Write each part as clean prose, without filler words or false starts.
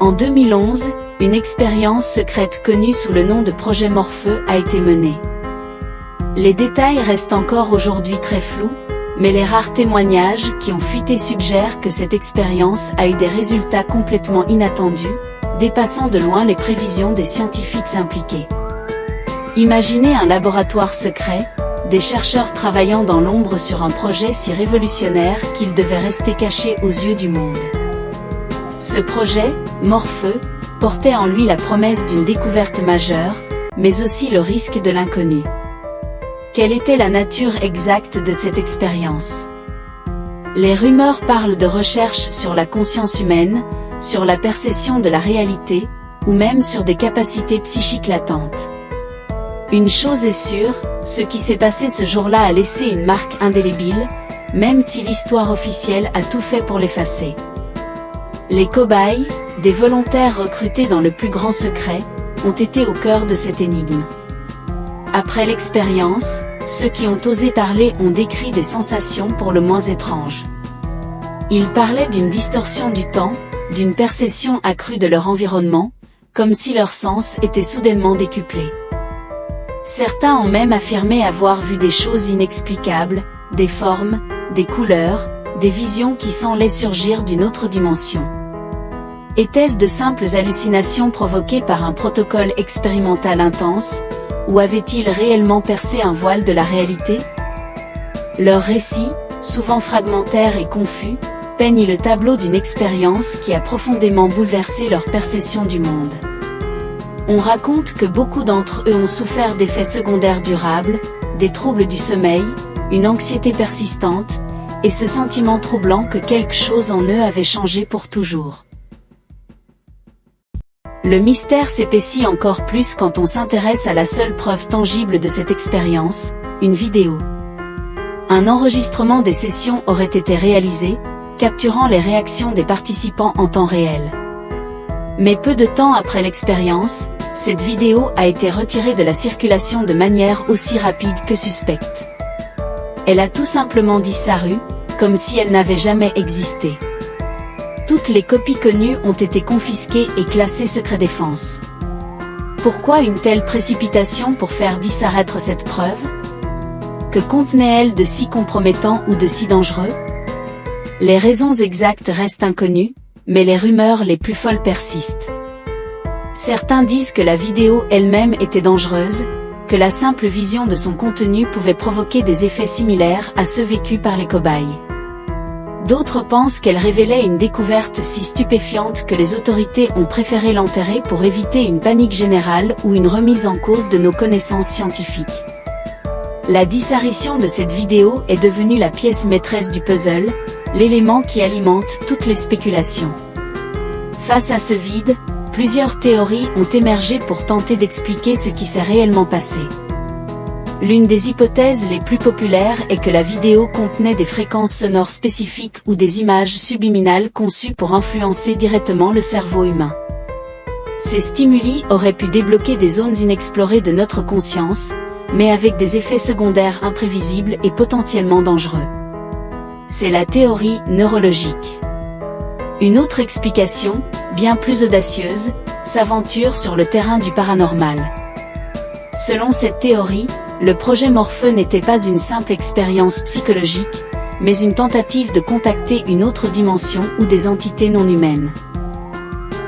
En 2011, une expérience secrète connue sous le nom de projet Morpheu a été menée. Les détails restent encore aujourd'hui très flous, mais les rares témoignages qui ont fuité suggèrent que cette expérience a eu des résultats complètement inattendus, dépassant de loin les prévisions des scientifiques impliqués. Imaginez un laboratoire secret, des chercheurs travaillant dans l'ombre sur un projet si révolutionnaire qu'il devait rester caché aux yeux du monde. Ce projet, Morpheu, portait en lui la promesse d'une découverte majeure, mais aussi le risque de l'inconnu. Quelle était la nature exacte de cette expérience? Les rumeurs parlent de recherches sur la conscience humaine, sur la perception de la réalité, ou même sur des capacités psychiques latentes. Une chose est sûre, ce qui s'est passé ce jour-là a laissé une marque indélébile, même si l'histoire officielle a tout fait pour l'effacer. Les cobayes, des volontaires recrutés dans le plus grand secret, ont été au cœur de cette énigme. Après l'expérience, ceux qui ont osé parler ont décrit des sensations pour le moins étranges. Ils parlaient d'une distorsion du temps, d'une perception accrue de leur environnement, comme si leurs sens étaient soudainement décuplés. Certains ont même affirmé avoir vu des choses inexplicables, des formes, des couleurs, des visions qui semblaient surgir d'une autre dimension. Étaient-ce de simples hallucinations provoquées par un protocole expérimental intense, ou avaient-ils réellement percé un voile de la réalité? Leurs récits, souvent fragmentaires et confus, peignent le tableau d'une expérience qui a profondément bouleversé leur perception du monde. On raconte que beaucoup d'entre eux ont souffert d'effets secondaires durables, des troubles du sommeil, une anxiété persistante, et ce sentiment troublant que quelque chose en eux avait changé pour toujours. Le mystère s'épaissit encore plus quand on s'intéresse à la seule preuve tangible de cette expérience, une vidéo. Un enregistrement des sessions aurait été réalisé, capturant les réactions des participants en temps réel. Mais peu de temps après l'expérience, cette vidéo a été retirée de la circulation de manière aussi rapide que suspecte. Elle a tout simplement disparu, comme si elle n'avait jamais existé. Toutes les copies connues ont été confisquées et classées secret défense. Pourquoi une telle précipitation pour faire disparaître cette preuve? Que contenait-elle de si compromettant ou de si dangereux? Les raisons exactes restent inconnues, mais les rumeurs les plus folles persistent. Certains disent que la vidéo elle-même était dangereuse, que la simple vision de son contenu pouvait provoquer des effets similaires à ceux vécus par les cobayes. D'autres pensent qu'elle révélait une découverte si stupéfiante que les autorités ont préféré l'enterrer pour éviter une panique générale ou une remise en cause de nos connaissances scientifiques. La disparition de cette vidéo est devenue la pièce maîtresse du puzzle, l'élément qui alimente toutes les spéculations. Face à ce vide, plusieurs théories ont émergé pour tenter d'expliquer ce qui s'est réellement passé. L'une des hypothèses les plus populaires est que la vidéo contenait des fréquences sonores spécifiques ou des images subliminales conçues pour influencer directement le cerveau humain. Ces stimuli auraient pu débloquer des zones inexplorées de notre conscience, mais avec des effets secondaires imprévisibles et potentiellement dangereux. C'est la théorie neurologique. Une autre explication, bien plus audacieuse, s'aventure sur le terrain du paranormal. Selon cette théorie, le projet Morpheu n'était pas une simple expérience psychologique, mais une tentative de contacter une autre dimension ou des entités non humaines.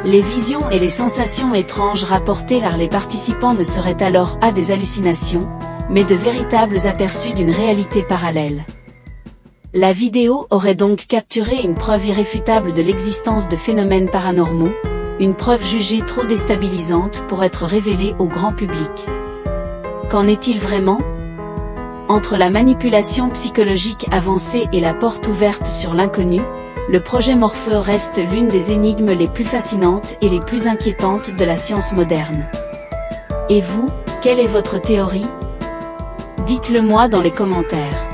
Les visions et les sensations étranges rapportées par les participants ne seraient alors pas des hallucinations, mais de véritables aperçus d'une réalité parallèle. La vidéo aurait donc capturé une preuve irréfutable de l'existence de phénomènes paranormaux, une preuve jugée trop déstabilisante pour être révélée au grand public. Qu'en est-il vraiment? Entre la manipulation psychologique avancée et la porte ouverte sur l'inconnu, le projet Morpheu reste l'une des énigmes les plus fascinantes et les plus inquiétantes de la science moderne. Et vous, quelle est votre théorie? Dites-le moi dans les commentaires.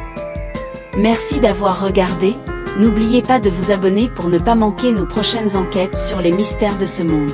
Merci d'avoir regardé, n'oubliez pas de vous abonner pour ne pas manquer nos prochaines enquêtes sur les mystères de ce monde.